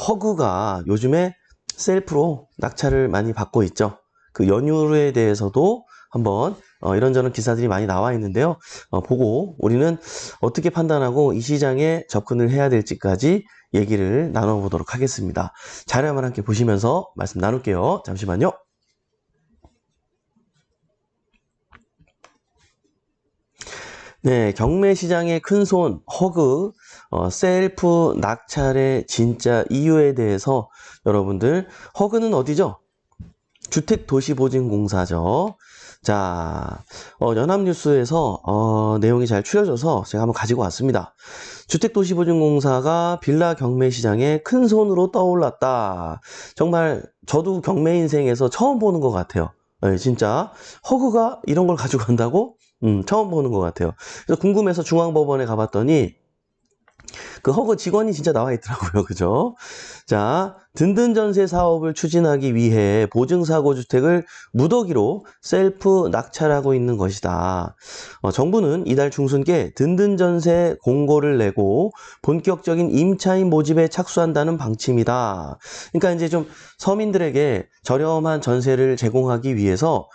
허그가 요즘에 셀프로 낙찰을 많이 받고 있죠. 그 연유에 대해서도 한번 이런저런 기사들이 많이 나와 있는데요. 보고 우리는 어떻게 판단하고 이 시장에 접근을 해야 될지까지 얘기를 나눠보도록 하겠습니다. 자료 한번 함께 보시면서 말씀 나눌게요. 잠시만요. 네, 경매 시장의 큰손 허그, 셀프 낙찰의 진짜 이유에 대해서 여러분들, 허그는 어디죠? 주택도시보증공사죠. 자, 연합뉴스에서 내용이 잘 추려져서 제가 한번 가지고 왔습니다. 주택도시보증공사가 빌라 경매 시장에 큰 손으로 떠올랐다. 정말 저도 경매 인생에서 처음 보는 것 같아요. 네, 진짜 허그가 이런 걸 가지고 간다고? 처음 보는 것 같아요. 그래서 궁금해서 중앙법원에 가봤더니 그 허그 직원이 진짜 나와 있더라고요. 그죠? 자, 든든 전세 사업을 추진하기 위해 보증사고 주택을 무더기로 셀프 낙찰하고 있는 것이다. 정부는 이달 중순께 든든 전세 공고를 내고 본격적인 임차인 모집에 착수한다는 방침이다. 그러니까 이제 좀 서민들에게 저렴한 전세를 제공하기 위해서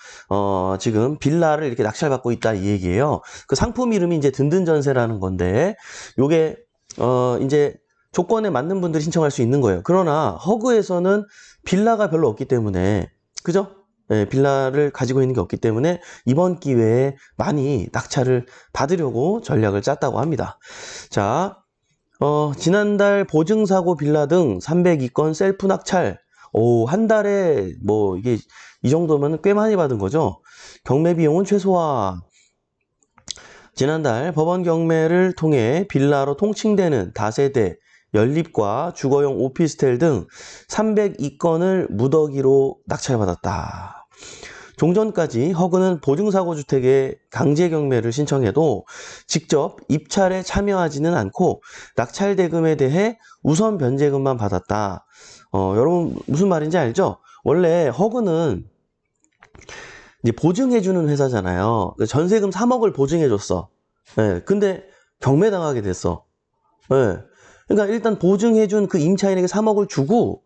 지금 빌라를 이렇게 낙찰받고 있다 이 얘기예요. 그 상품 이름이 이제 든든 전세라는 건데 요게 이제 조건에 맞는 분들이 신청할 수 있는 거예요. 그러나 허그에서는 빌라가 별로 없기 때문에, 그죠? 네, 빌라를 가지고 있는 게 없기 때문에 이번 기회에 많이 낙찰을 받으려고 전략을 짰다고 합니다. 자, 지난달 보증사고 빌라 등 302건 셀프 낙찰. 한 달에 뭐 이게 이 정도면 꽤 많이 받은 거죠. 경매 비용은 최소화. 지난달 법원 경매를 통해 빌라로 통칭되는 다세대, 연립과 주거용 오피스텔 등 302건을 무더기로 낙찰받았다. 종전까지 허그는 보증사고 주택의 강제 경매를 신청해도 직접 입찰에 참여하지는 않고 낙찰 대금에 대해 우선 변제금만 받았다. 여러분 무슨 말인지 알죠? 원래 허그는 이제 보증해주는 회사잖아요. 전세금 3억을 보증해줬어. 예, 근데 경매당하게 됐어. 예. 그러니까 일단 보증해준 그 임차인에게 3억을 주고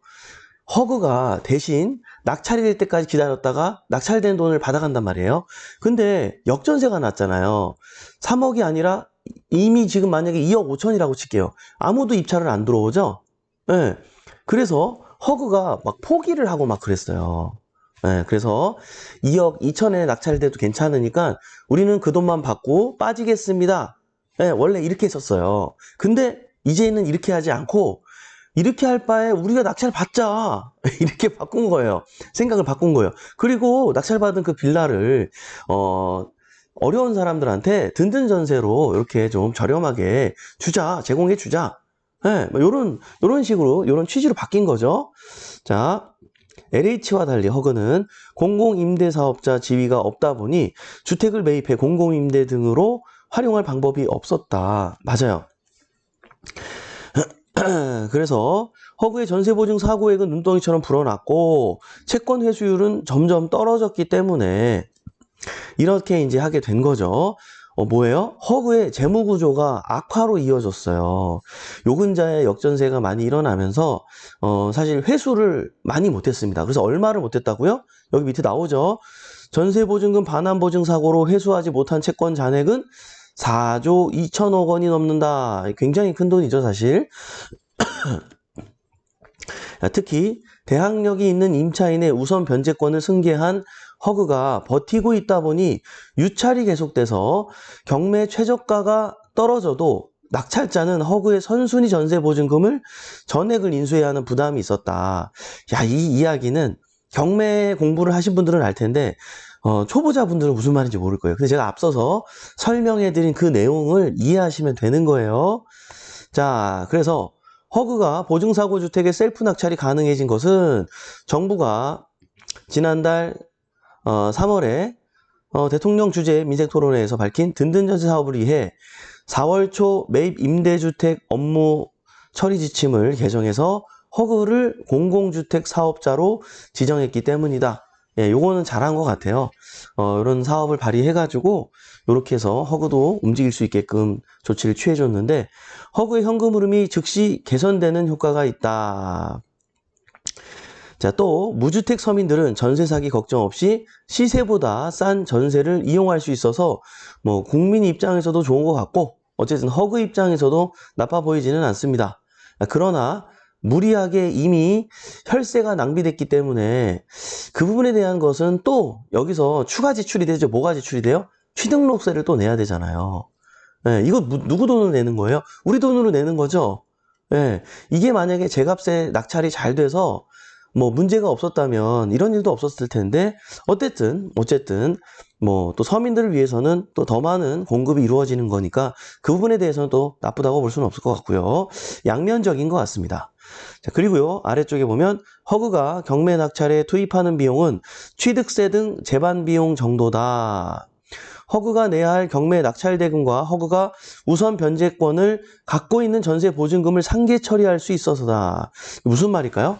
허그가 대신 낙찰이 될 때까지 기다렸다가 낙찰된 돈을 받아간단 말이에요. 근데 역전세가 났잖아요. 3억이 아니라 이미 지금 만약에 2억 5천이라고 칠게요. 아무도 입찰을 안 들어오죠? 예. 그래서 허그가 막 포기를 하고 막 그랬어요. 네, 그래서 2억 2천에 낙찰돼도 괜찮으니까 우리는 그 돈만 받고 빠지겠습니다. 네, 원래 이렇게 했었어요. 근데 이제는 이렇게 하지 않고 이렇게 할 바에 우리가 낙찰 받자. 이렇게 바꾼 거예요. 생각을 바꾼 거예요. 그리고 낙찰받은 그 빌라를 어려운 사람들한테 든든 전세로 이렇게 좀 저렴하게 주자, 제공해 주자. 네, 뭐 요런 식으로, 요런 취지로 바뀐 거죠. 자, LH와 달리 허그는 공공임대사업자 지위가 없다 보니 주택을 매입해 공공임대 등으로 활용할 방법이 없었다. 맞아요. 그래서 허그의 전세보증 사고액은 눈덩이처럼 불어났고 채권 회수율은 점점 떨어졌기 때문에 이렇게 이제 하게 된 거죠. 뭐예요? 허그의 재무구조가 악화로 이어졌어요. 요근자의 역전세가 많이 일어나면서 사실 회수를 많이 못했습니다. 그래서 얼마를 못했다고요? 여기 밑에 나오죠. 전세보증금 반환보증 사고로 회수하지 못한 채권 잔액은 4조 2천억 원이 넘는다. 굉장히 큰 돈이죠, 사실. 특히 대항력이 있는 임차인의 우선 변제권을 승계한 허그가 버티고 있다 보니 유찰이 계속돼서 경매 최저가가 떨어져도 낙찰자는 허그의 선순위 전세보증금을 전액을 인수해야 하는 부담이 있었다. 야, 이 이야기는 경매 공부를 하신 분들은 알 텐데 초보자분들은 무슨 말인지 모를 거예요. 근데 제가 앞서서 설명해드린 그 내용을 이해하시면 되는 거예요. 자, 그래서 허그가 보증사고 주택의 셀프 낙찰이 가능해진 것은 정부가 지난달 3월에 대통령 주재 민생토론회에서 밝힌 든든전세 사업을 위해 4월 초 매입 임대주택 업무 처리 지침을 개정해서 허그를 공공주택 사업자로 지정했기 때문이다. 예, 요거는 잘한 것 같아요. 이런 사업을 발휘해가지고 이렇게 해서 허그도 움직일 수 있게끔 조치를 취해줬는데 허그의 현금 흐름이 즉시 개선되는 효과가 있다. 자, 또 무주택 서민들은 전세 사기 걱정 없이 시세보다 싼 전세를 이용할 수 있어서 뭐 국민 입장에서도 좋은 것 같고 어쨌든 허그 입장에서도 나빠 보이지는 않습니다. 그러나 무리하게 이미 혈세가 낭비됐기 때문에 그 부분에 대한 것은 또 여기서 추가 지출이 되죠. 뭐가 지출이 돼요? 취등록세를 또 내야 되잖아요. 예, 이거 누구 돈으로 내는 거예요? 우리 돈으로 내는 거죠. 예, 이게 만약에 제값에 낙찰이 잘 돼서 뭐 문제가 없었다면 이런 일도 없었을 텐데 어쨌든 뭐 또 서민들을 위해서는 또 더 많은 공급이 이루어지는 거니까 그 부분에 대해서는 또 나쁘다고 볼 수는 없을 것 같고요. 양면적인 것 같습니다. 자, 그리고요 아래쪽에 보면 허그가 경매 낙찰에 투입하는 비용은 취득세 등 재반 비용 정도다. 허그가 내야 할 경매 낙찰 대금과 허그가 우선 변제권을 갖고 있는 전세 보증금을 상계 처리할 수 있어서다. 무슨 말일까요?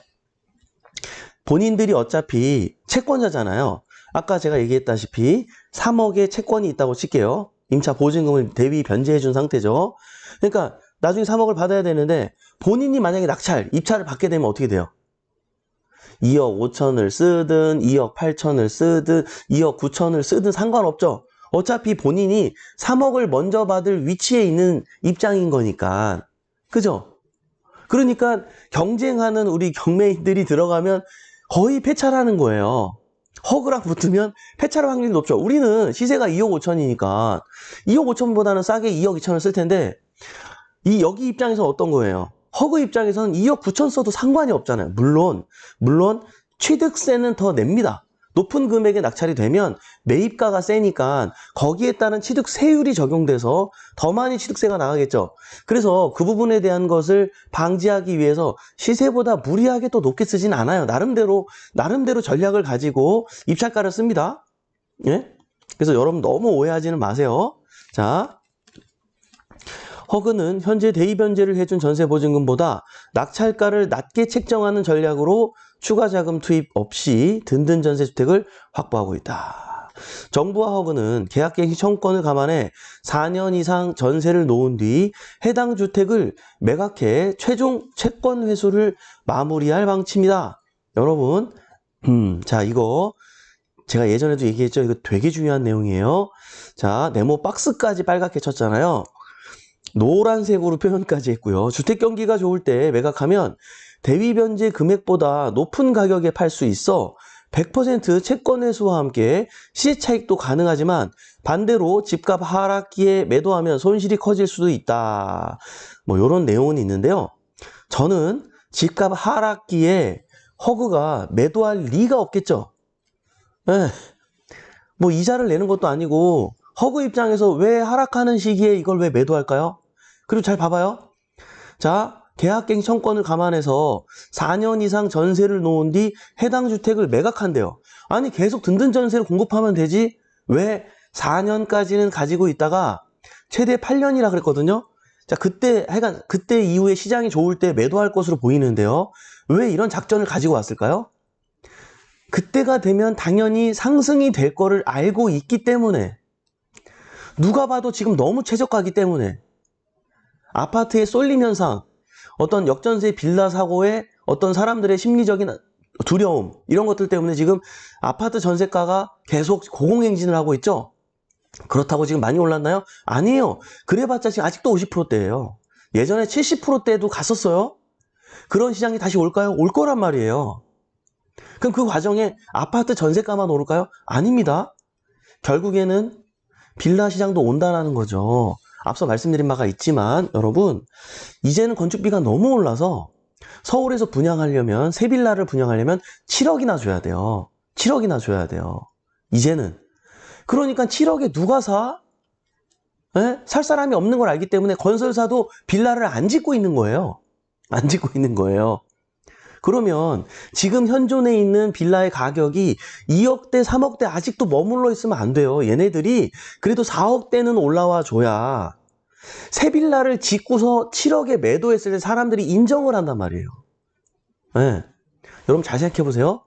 본인들이 어차피 채권자잖아요. 아까 제가 얘기했다시피 3억의 채권이 있다고 칠게요. 임차 보증금을 대위 변제해 준 상태죠. 그러니까 나중에 3억을 받아야 되는데 본인이 만약에 입찰을 받게 되면 어떻게 돼요? 2억 5천을 쓰든 2억 8천을 쓰든 2억 9천을 쓰든 상관없죠. 어차피 본인이 3억을 먼저 받을 위치에 있는 입장인 거니까. 그죠? 그러니까 경쟁하는 우리 경매인들이 들어가면 거의 폐차라는 거예요. 허그랑 붙으면 폐차할 확률이 높죠. 우리는 시세가 2억 5천이니까 2억 5천보다는 싸게 2억 2천을 쓸 텐데 여기 입장에서는 어떤 거예요? 허그 입장에서는 2억 9천 써도 상관이 없잖아요. 물론 취득세는 더 냅니다. 높은 금액에 낙찰이 되면 매입가가 세니까 거기에 따른 취득세율이 적용돼서 더 많이 취득세가 나가겠죠. 그래서 그 부분에 대한 것을 방지하기 위해서 시세보다 무리하게 또 높게 쓰진 않아요. 나름대로 전략을 가지고 입찰가를 씁니다. 예? 그래서 여러분 너무 오해하지는 마세요. 자, 허그는 현재 대입변제를 해준 전세보증금보다 낙찰가를 낮게 책정하는 전략으로 추가 자금 투입 없이 든든 전세주택을 확보하고 있다. 정부와 허그는 계약갱신 청구권을 감안해 4년 이상 전세를 놓은 뒤 해당 주택을 매각해 최종 채권 회수를 마무리할 방침이다. 여러분, 자, 이거 제가 예전에도 얘기했죠. 이거 되게 중요한 내용이에요. 자, 네모 박스까지 빨갛게 쳤잖아요. 노란색으로 표현까지 했고요. 주택 경기가 좋을 때 매각하면 대위 변제 금액보다 높은 가격에 팔 수 있어 100% 채권 회수와 함께 시세 차익도 가능하지만 반대로 집값 하락기에 매도하면 손실이 커질 수도 있다. 뭐 이런 내용은 있는데요. 저는 집값 하락기에 허그가 매도할 리가 없겠죠. 네. 뭐 이자를 내는 것도 아니고 허그 입장에서 왜 하락하는 시기에 이걸 왜 매도할까요? 그리고 잘 봐봐요. 자, 계약갱신 청구권을 감안해서 4년 이상 전세를 놓은 뒤 해당 주택을 매각한대요. 아니 계속 든든 전세를 공급하면 되지 왜 4년까지는 가지고 있다가 최대 8년이라 그랬거든요. 자, 그때 이후에 시장이 좋을 때 매도할 것으로 보이는데요. 왜 이런 작전을 가지고 왔을까요? 그때가 되면 당연히 상승이 될 거를 알고 있기 때문에 누가 봐도 지금 너무 최저가기 때문에 아파트의 쏠림 현상, 어떤 역전세 빌라 사고에 어떤 사람들의 심리적인 두려움 이런 것들 때문에 지금 아파트 전세가가 계속 고공행진을 하고 있죠. 그렇다고 지금 많이 올랐나요? 아니에요. 그래봤자 지금 아직도 50%대예요. 예전에 70%대도 갔었어요. 그런 시장이 다시 올까요? 올 거란 말이에요. 그럼 그 과정에 아파트 전세가만 오를까요? 아닙니다. 결국에는 빌라 시장도 온다는 거죠. 앞서 말씀드린 바가 있지만 여러분 이제는 건축비가 너무 올라서 서울에서 분양하려면 새 빌라를 분양하려면 7억이나 줘야 돼요. 7억이나 줘야 돼요. 이제는. 그러니까 7억에 누가 사? 에? 살 사람이 없는 걸 알기 때문에 건설사도 빌라를 안 짓고 있는 거예요. 안 짓고 있는 거예요. 그러면 지금 현존에 있는 빌라의 가격이 2억대, 3억대 아직도 머물러 있으면 안 돼요. 얘네들이 그래도 4억대는 올라와 줘야 새 빌라를 짓고서 7억에 매도했을 때 사람들이 인정을 한단 말이에요. 네. 여러분 잘 생각해 보세요.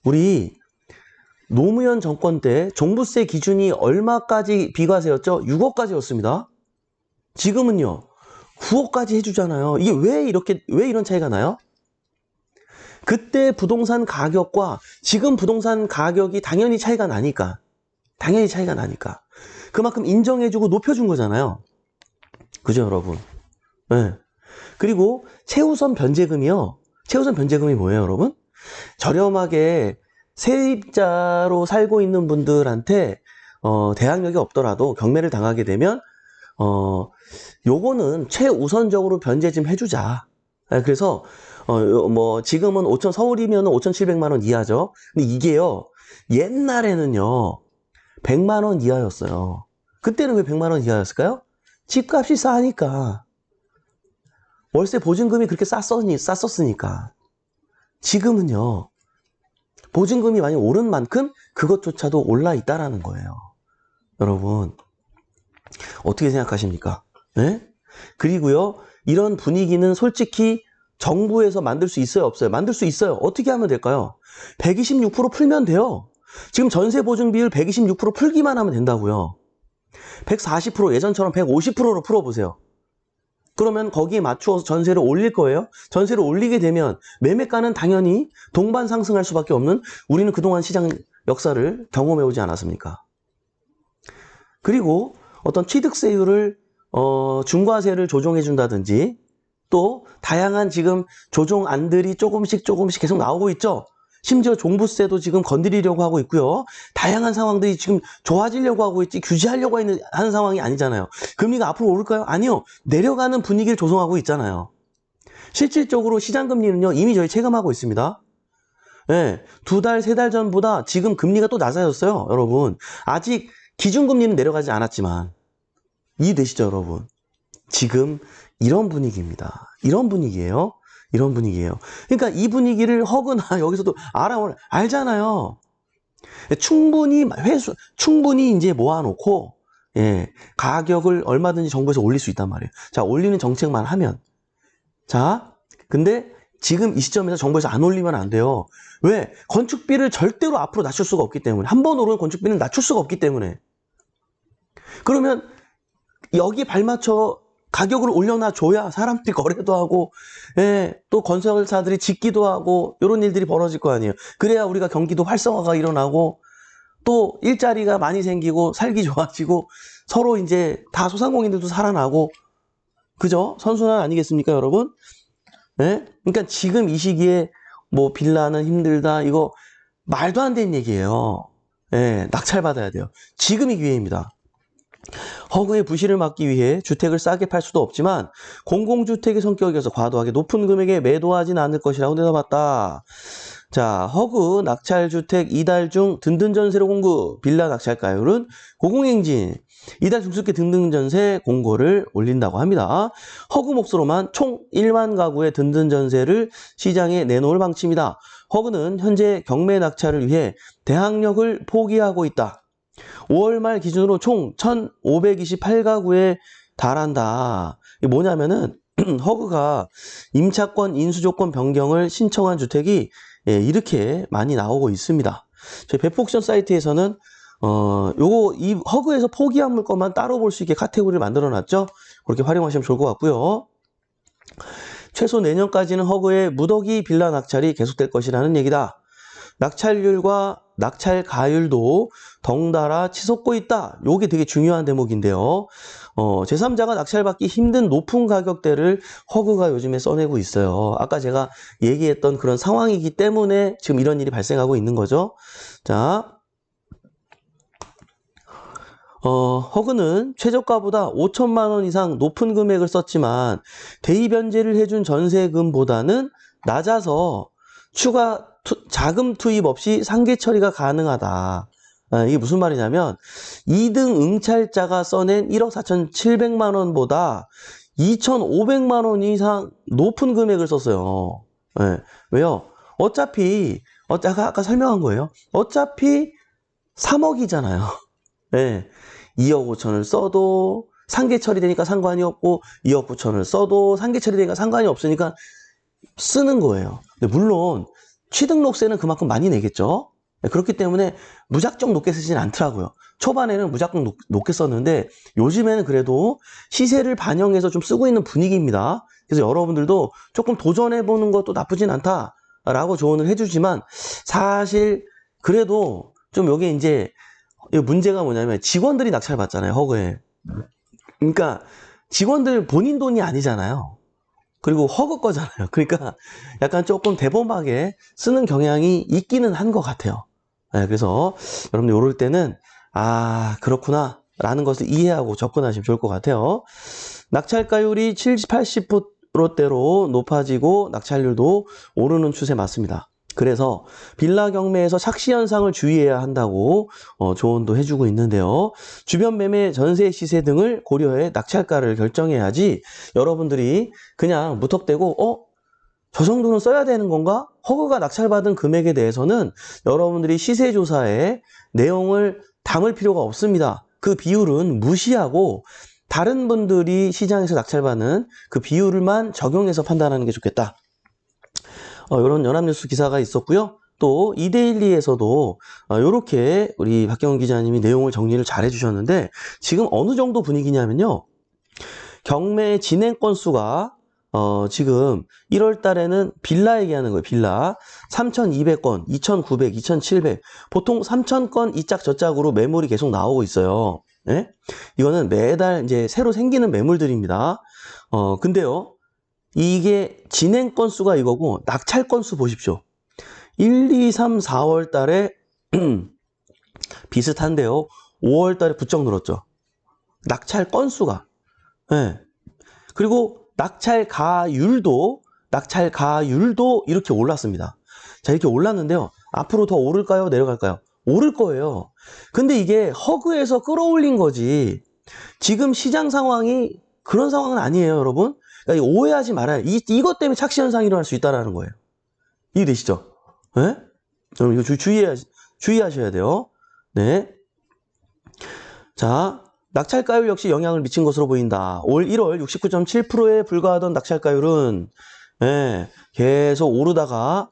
우리 노무현 정권 때 종부세 기준이 얼마까지 비과세였죠? 6억까지였습니다. 지금은요, 9억까지 해주잖아요. 이게 왜 이런 차이가 나요? 그때 부동산 가격과 지금 부동산 가격이 당연히 차이가 나니까. 그만큼 인정해주고 높여준 거잖아요. 그죠, 여러분? 네. 그리고 최우선 변제금이요. 최우선 변제금이 뭐예요, 여러분? 저렴하게 세입자로 살고 있는 분들한테 대항력이 없더라도 경매를 당하게 되면 요거는 최우선적으로 변제 좀 해주자. 그래서 뭐 지금은 서울이면 5,700만 원 이하죠. 근데 이게요, 옛날에는요 100만 원 이하였어요. 그때는 왜 100만 원 이하였을까요? 집값이 싸니까. 월세 보증금이 그렇게 쌌었으니까. 지금은요, 보증금이 많이 오른 만큼 그것조차도 올라 있다라는 거예요. 여러분, 어떻게 생각하십니까? 네? 그리고요, 이런 분위기는 솔직히 정부에서 만들 수 있어요, 없어요? 만들 수 있어요. 어떻게 하면 될까요? 126% 풀면 돼요. 지금 전세 보증 비율 126% 풀기만 하면 된다고요. 140% 예전처럼 150%로 풀어보세요. 그러면 거기에 맞추어서 전세를 올릴 거예요. 전세를 올리게 되면 매매가는 당연히 동반 상승할 수밖에 없는, 우리는 그동안 시장 역사를 경험해 오지 않았습니까? 그리고 어떤 취득세율을 중과세를 조정해 준다든지, 또 다양한 지금 조정안들이 조금씩 계속 나오고 있죠. 심지어 종부세도 지금 건드리려고 하고 있고요. 다양한 상황들이 지금 좋아지려고 하고 있지, 규제하려고 하는 상황이 아니잖아요. 금리가 앞으로 오를까요? 아니요. 내려가는 분위기를 조성하고 있잖아요. 실질적으로 시장금리는요, 이미 저희 체감하고 있습니다. 네, 2달, 3달 전보다 지금 금리가 또 낮아졌어요, 여러분. 아직 기준금리는 내려가지 않았지만. 이해되시죠, 여러분? 지금 이런 분위기입니다. 이런 분위기예요. 그러니까 이 분위기를 허그나 여기서도 알잖아요. 충분히 이제 모아놓고, 예, 가격을 얼마든지 정부에서 올릴 수 있단 말이에요. 자, 올리는 정책만 하면. 자, 근데 지금 이 시점에서 정부에서 안 올리면 안 돼요. 왜? 건축비를 절대로 앞으로 낮출 수가 없기 때문에. 한 번 오르는 건축비는 낮출 수가 없기 때문에. 그러면 여기 발맞춰 가격을 올려놔줘야 사람들이 거래도 하고, 예, 또 건설사들이 짓기도 하고, 이런 일들이 벌어질 거 아니에요. 그래야 우리가 경기도 활성화가 일어나고, 또 일자리가 많이 생기고, 살기 좋아지고, 서로 이제 다 소상공인들도 살아나고, 그죠? 선순환 아니겠습니까, 여러분? 예? 그러니까 지금 이 시기에 뭐 빌라는 힘들다, 이거 말도 안 되는 얘기예요. 예, 낙찰받아야 돼요. 지금이 기회입니다. 허그의 부실을 막기 위해 주택을 싸게 팔 수도 없지만 공공주택의 성격이어서 과도하게 높은 금액에 매도하진 않을 것이라고 내다봤다. 자, 허그 낙찰주택 이달 중 든든 전세로 공고, 빌라 낙찰가율은 고공행진, 이달 중순께 든든 전세 공고를 올린다고 합니다. 허그 몫으로만 총 1만 가구의 든든 전세를 시장에 내놓을 방침이다. 허그는 현재 경매 낙찰을 위해 대항력을 포기하고 있다. 5월 말 기준으로 총 1,528가구에 달한다. 이게 뭐냐면은 허그가 임차권 인수조건 변경을 신청한 주택이, 예, 이렇게 많이 나오고 있습니다. 저희 배포옥션 사이트에서는 이 허그에서 포기한 물건만 따로 볼 수 있게 카테고리를 만들어 놨죠. 그렇게 활용하시면 좋을 것 같고요. 최소 내년까지는 허그의 무더기 빌라 낙찰이 계속될 것이라는 얘기다. 낙찰률과 낙찰 가율도 덩달아 치솟고 있다. 요게 되게 중요한 대목인데요. 제3자가 낙찰받기 힘든 높은 가격대를 허그가 요즘에 써내고 있어요. 아까 제가 얘기했던 그런 상황이기 때문에 지금 이런 일이 발생하고 있는 거죠. 자, 허그는 최저가보다 5천만 원 이상 높은 금액을 썼지만 대입변제를 해준 전세금보다는 낮아서 추가 자금 투입 없이 상계 처리가 가능하다. 이게 무슨 말이냐면 2등 응찰자가 써낸 1억 4,700만 원보다 2,500만 원 이상 높은 금액을 썼어요. 네. 왜요? 어차피 아까 설명한 거예요. 어차피 3억이잖아요. 네. 2억 5천을 써도 상계 처리되니까 상관이 없고 2억 9천을 써도 상계 처리되니까 상관이 없으니까 쓰는 거예요. 근데 물론 취등록세는 그만큼 많이 내겠죠. 그렇기 때문에 무작정 높게 쓰진 않더라고요. 초반에는 무작정 높게 썼는데 요즘에는 그래도 시세를 반영해서 좀 쓰고 있는 분위기입니다. 그래서 여러분들도 조금 도전해보는 것도 나쁘진 않다라고 조언을 해주지만 사실 그래도 좀 여기 이제 문제가 뭐냐면 직원들이 낙찰 받잖아요. 허그에. 그러니까 직원들 본인 돈이 아니잖아요. 그리고 허그 거잖아요. 그러니까 약간 조금 대범하게 쓰는 경향이 있기는 한 것 같아요. 네, 그래서 여러분들 이럴 때는 그렇구나 라는 것을 이해하고 접근하시면 좋을 것 같아요. 낙찰가율이 70, 80%대로 높아지고 낙찰률도 오르는 추세 맞습니다. 그래서 빌라 경매에서 착시 현상을 주의해야 한다고 조언도 해주고 있는데요. 주변 매매, 전세 시세 등을 고려해 낙찰가를 결정해야지 여러분들이 그냥 무턱대고 저 정도는 써야 되는 건가? 허그가 낙찰받은 금액에 대해서는 여러분들이 시세조사에 내용을 담을 필요가 없습니다. 그 비율은 무시하고 다른 분들이 시장에서 낙찰받는 그 비율만 적용해서 판단하는 게 좋겠다. 이런 연합뉴스 기사가 있었고요. 또 이데일리에서도 이렇게 우리 박경훈 기자님이 내용을 정리를 잘 해주셨는데 지금 어느 정도 분위기냐면요. 경매 진행 건수가 지금 1월 달에는 빌라 얘기하는 거예요. 빌라 3,200건, 2,900, 2,700 보통 3,000건 이 짝 저 짝으로 매물이 계속 나오고 있어요. 네? 이거는 매달 이제 새로 생기는 매물들입니다. 근데요. 이게 진행 건수가 이거고 낙찰 건수 보십시오. 1, 2, 3, 4월 달에 비슷한데요. 5월 달에 부쩍 늘었죠. 낙찰 건수가. 네. 그리고 낙찰가율도 이렇게 올랐습니다. 자, 이렇게 올랐는데요. 앞으로 더 오를까요? 내려갈까요? 오를 거예요. 근데 이게 허그에서 끌어올린 거지. 지금 시장 상황이 그런 상황은 아니에요, 여러분. 그러니까 오해하지 말아요. 이것 때문에 착시 현상이 일어날 수 있다는 거예요. 이해되시죠? 네? 여러분 이거 주의하셔야 돼요. 네. 자, 낙찰가율 역시 영향을 미친 것으로 보인다. 올 1월 69.7%에 불과하던 낙찰가율은 계속 오르다가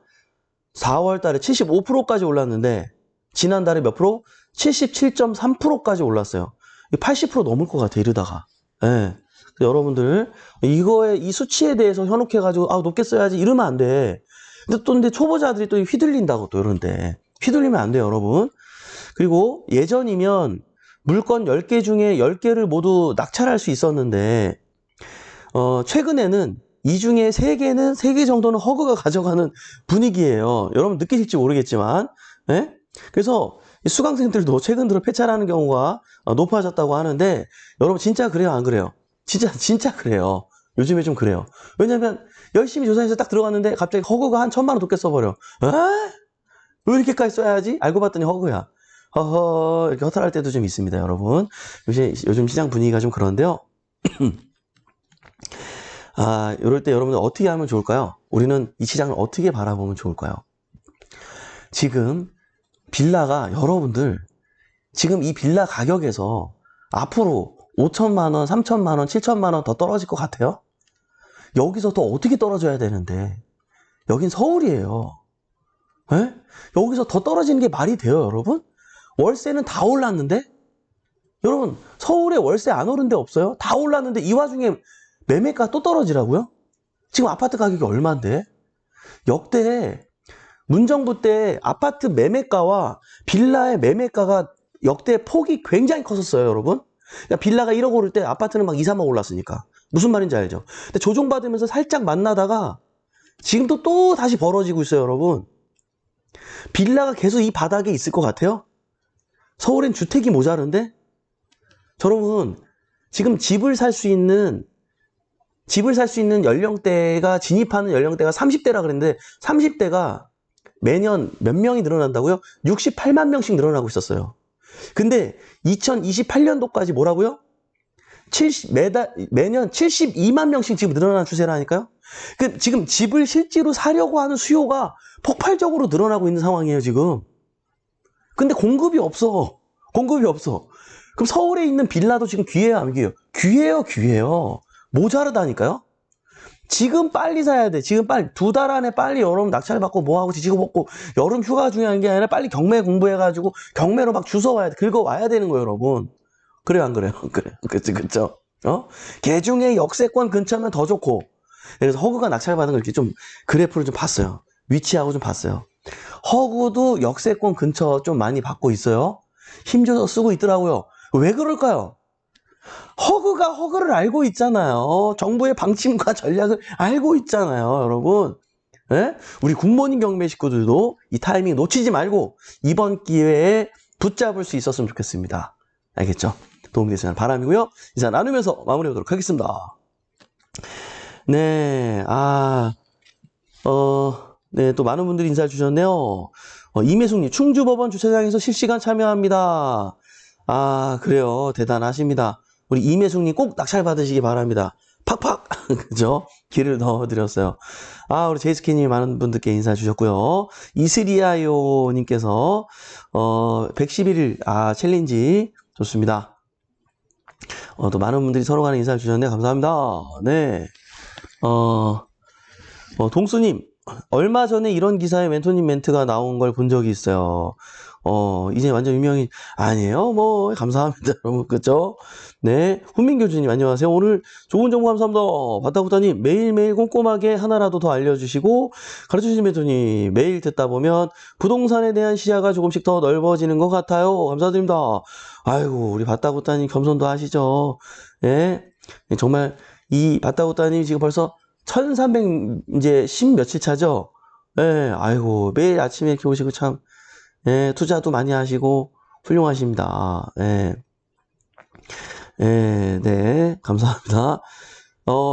4월 달에 75%까지 올랐는데 지난달에 몇 프로? 77.3%까지 올랐어요. 80% 넘을 것 같아 이러다가. 여러분들 이 수치에 대해서 현혹해가지고 높게 써야지 이러면 안 돼. 근데 초보자들이 또 휘둘린다고 또 이런데 휘둘리면 안 돼요, 여러분. 그리고 예전이면 물건 10개 중에 10개를 모두 낙찰할 수 있었는데 최근에는 이 중에 3개 정도는 허그가 가져가는 분위기예요. 여러분 느끼실지 모르겠지만 그래서 수강생들도 최근 들어 폐차하는 경우가 높아졌다고 하는데 여러분 진짜 그래요, 안 그래요? 진짜 그래요. 요즘에 좀 그래요. 왜냐면 열심히 조사해서 딱 들어갔는데 갑자기 허그가 한 1,000만 원 높게 써버려. 왜 이렇게까지 써야지? 알고 봤더니 허그야. 허허 이렇게 허탈할 때도 좀 있습니다, 여러분. 요즘 시장 분위기가 좀 그런데요. 이럴 때 여러분들 어떻게 하면 좋을까요? 우리는 이 시장을 어떻게 바라보면 좋을까요? 지금 빌라가 여러분들 지금 이 빌라 가격에서 앞으로 5천만 원, 3천만 원, 7천만 원 더 떨어질 것 같아요? 여기서 더 어떻게 떨어져야 되는데 여긴 서울이에요. 여기서 더 떨어지는 게 말이 돼요, 여러분? 월세는 다 올랐는데? 여러분 서울에 월세 안 오른 데 없어요? 다 올랐는데 이 와중에 매매가 또 떨어지라고요? 지금 아파트 가격이 얼마인데? 역대 문정부 때 아파트 매매가와 빌라의 매매가가 역대 폭이 굉장히 컸었어요, 여러분. 그러니까 빌라가 1억 오를 때 아파트는 막 2, 3억 올랐으니까. 무슨 말인지 알죠? 근데 조정받으면서 살짝 만나다가 지금도 또 다시 벌어지고 있어요, 여러분. 빌라가 계속 이 바닥에 있을 것 같아요? 서울엔 주택이 모자른데? 여러분, 지금 집을 살 수 있는 연령대가, 진입하는 연령대가 30대라 그랬는데 30대가 매년 몇 명이 늘어난다고요? 68만 명씩 늘어나고 있었어요. 근데 2028년도까지 뭐라고요? 매년 72만 명씩 지금 늘어나는 추세라니까요? 지금 집을 실제로 사려고 하는 수요가 폭발적으로 늘어나고 있는 상황이에요, 지금. 근데 공급이 없어. 그럼 서울에 있는 빌라도 지금 귀해요, 안 귀해요? 귀해요. 모자르다니까요? 지금 빨리 사야 돼. 지금 빨리. 2달 안에 빨리 여름 낙찰 받고 뭐하고 지지고 먹고 여름 휴가 중요한 게 아니라 빨리 경매 공부해가지고 경매로 막 주워 와야 돼. 긁어 와야 되는 거예요, 여러분. 그래요, 안 그래요? 그래. 그쵸? 개중에 역세권 근처면 더 좋고. 그래서 허그가 낙찰 받은 걸 이렇게 좀 그래프를 좀 봤어요. 위치하고 좀 봤어요. 허그도 역세권 근처 좀 많이 받고 있어요. 힘줘서 쓰고 있더라고요. 왜 그럴까요? 허그가 허그를 알고 있잖아요. 정부의 방침과 전략을 알고 있잖아요, 여러분. 예? 우리 굿모닝 경매 식구들도 이 타이밍 놓치지 말고 이번 기회에 붙잡을 수 있었으면 좋겠습니다. 알겠죠? 도움이 되시면 바람이고요. 인사 나누면서 마무리하도록 하겠습니다. 네, 네, 또 많은 분들이 인사를 주셨네요. 이매숙님, 충주법원 주차장에서 실시간 참여합니다. 그래요. 대단하십니다. 우리 이매숙님 꼭 낙찰 받으시기 바랍니다. 팍팍! 그죠? 길을 넣어드렸어요. 우리 제이스키님 많은 분들께 인사 주셨고요. 이스리아요님께서, 111일, 챌린지. 좋습니다. 또 많은 분들이 서로 간에 인사를 주셨네. 감사합니다. 네. 동수님, 얼마 전에 이런 기사에 멘토님 멘트가 나온 걸 본 적이 있어요. 이제 완전 유명히, 아니에요. 뭐, 감사합니다. 여러분, 그죠? 네. 훈민교주님, 안녕하세요. 오늘 좋은 정보 감사합니다. 바타구타님, 매일매일 꼼꼼하게 하나라도 더 알려주시고, 가르쳐주신 멘토님, 매일 듣다 보면 부동산에 대한 시야가 조금씩 더 넓어지는 것 같아요. 감사드립니다. 아이고, 우리 바타구타님 겸손도 하시죠. 예. 정말, 이 바타구타님 지금 벌써 1300, 이제 10 며칠 차죠? 예, 아이고, 매일 아침에 이렇게 오시고 참, 예, 투자도 많이 하시고, 훌륭하십니다. 예. 예, 네, 감사합니다.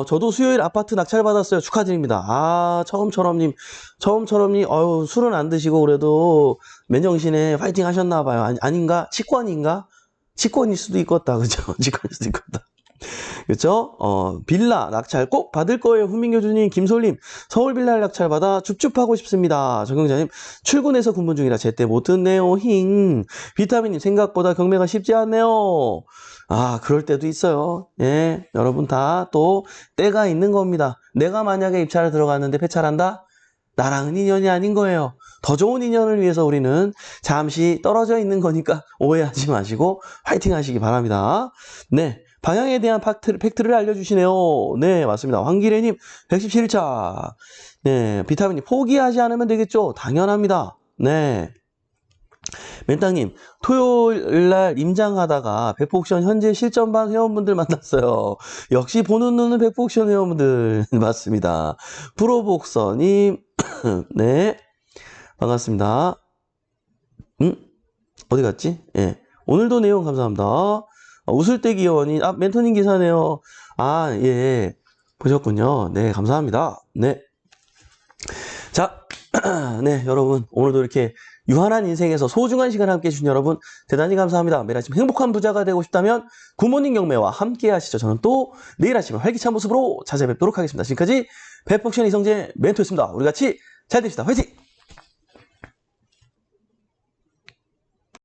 저도 수요일 아파트 낙찰 받았어요. 축하드립니다. 처음처럼님, 술은 안 드시고 그래도 맨정신에 파이팅 하셨나봐요. 아닌가? 치권인가? 치권일 수도 있겠다. 그죠? 치권일 수도 있겠다. 그렇죠? 빌라 낙찰 꼭 받을 거예요. 훈민교주님, 김솔님, 서울 빌라 낙찰 받아 줍줍하고 싶습니다. 정경자님, 출근해서 근무 중이라 제때 못 듣네요. 힝. 비타민님, 생각보다 경매가 쉽지 않네요. 그럴 때도 있어요. 예, 여러분 다 또 때가 있는 겁니다. 내가 만약에 입찰을 들어갔는데 폐찰한다? 나랑은 인연이 아닌 거예요. 더 좋은 인연을 위해서 우리는 잠시 떨어져 있는 거니까 오해하지 마시고 화이팅 하시기 바랍니다. 네. 방향에 대한 팩트를 알려주시네요. 네, 맞습니다. 황기래님, 117차. 네, 비타민님, 포기하지 않으면 되겠죠? 당연합니다. 네. 멘땅님, 토요일날 임장하다가 백포옥션 현재 실전반 회원분들 만났어요. 역시 보는 눈은 백포옥션 회원분들. 맞습니다. 프로복서님, 네. 반갑습니다. 어디 갔지? 예. 오늘도 내용 감사합니다. 웃을때기 여원이, 멘토님 기사네요. 예. 보셨군요. 네, 감사합니다. 네. 자, 네, 여러분. 오늘도 이렇게 유한한 인생에서 소중한 시간을 함께 해주신 여러분, 대단히 감사합니다. 매일 아침 행복한 부자가 되고 싶다면, 굿모닝 경매와 함께 하시죠. 저는 또 내일 아침에 활기찬 모습으로 찾아뵙도록 하겠습니다. 지금까지 백복션 이성재 멘토였습니다. 우리 같이 잘 됩시다. 화이팅!